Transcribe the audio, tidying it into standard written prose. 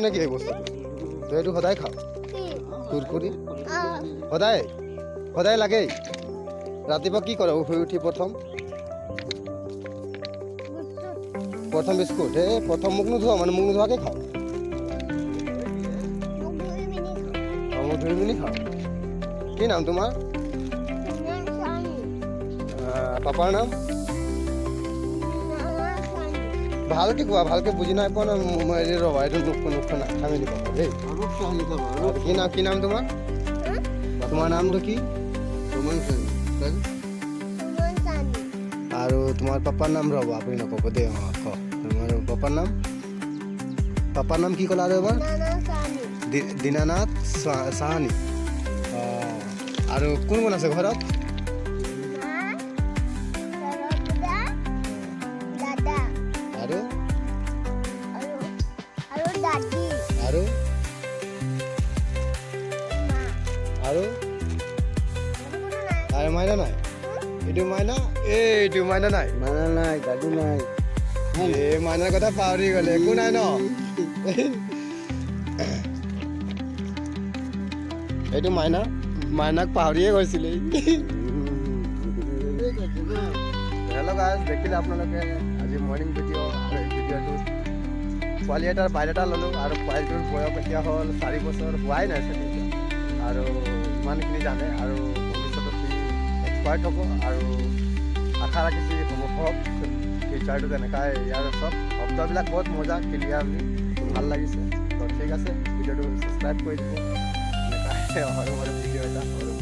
নেকি এই বস্তুটো তই এইটো সদায় খাওঁ কুৰকুৰি সদায় সদায় লাগেই ৰাতিপুৱা কি কৰ শুই উঠি প্ৰথম বিস্কুট এই প্ৰথম মুখ নোধোৱা মানে মুখ নোধোৱাকৈ খাওঁ মুখ ধুই পিনি খাওঁ কি নাম তোমাৰ পাপাৰ নাম ভালকে কোৱা ভালকে বুজি নাই পোৱা না হেৰি ৰ'বা এইটো নুখুন নাখামি দিব দেই কি নাম তোমাৰ তোমাৰ নামটো কি আৰু তোমাৰ পাপাৰ নাম ৰ'ব আপুনি নক'ব দেই অঁ ক তোমাৰ পাপাৰ নাম কি ক'লা আৰু এবাৰ দীনানাথ চাহানী অঁ আৰু কোন কোন আছে ঘৰত আৰু আৰু আৰু আৰু মাইনা নাই এইটো মাইনা নাই দাদু নাই এই মাইনাৰ কথা পাহৰি গ'লে একো নাই ন এইটো মাইনাক পাহৰিয়ে গৈছিলে হেল্ল' গাইজ দেখিলে আপোনালোকে আজি মৰ্ণিং ভিডিঅ' আৰু এই ভিডিঅ'টো পোৱালি এটাৰ বায়'ডাটা ল'লোঁ আৰু পোৱালিটোৰ বয়স এতিয়া হ'ল 4 বছৰ হোৱাই নাই চাগে এতিয়া আৰু ইমানখিনি জানে আৰু ভৱিষ্যতত সি এক্সপাৰ্ট হ'ব আৰু আশা ৰাখিছোঁ হওক ফিউচাৰটো তেনেকুৱাই ইয়াৰ চব শব্দবিলাক বহুত মজা ক্লিয়াৰলি ভাল লাগিছে তো ঠিক আছে ভিডিঅ'টো ছাবস্ক্ৰাইব কৰি দিব এনেকুৱাই সৰু সৰু ভিডিঅ' এটা সৰু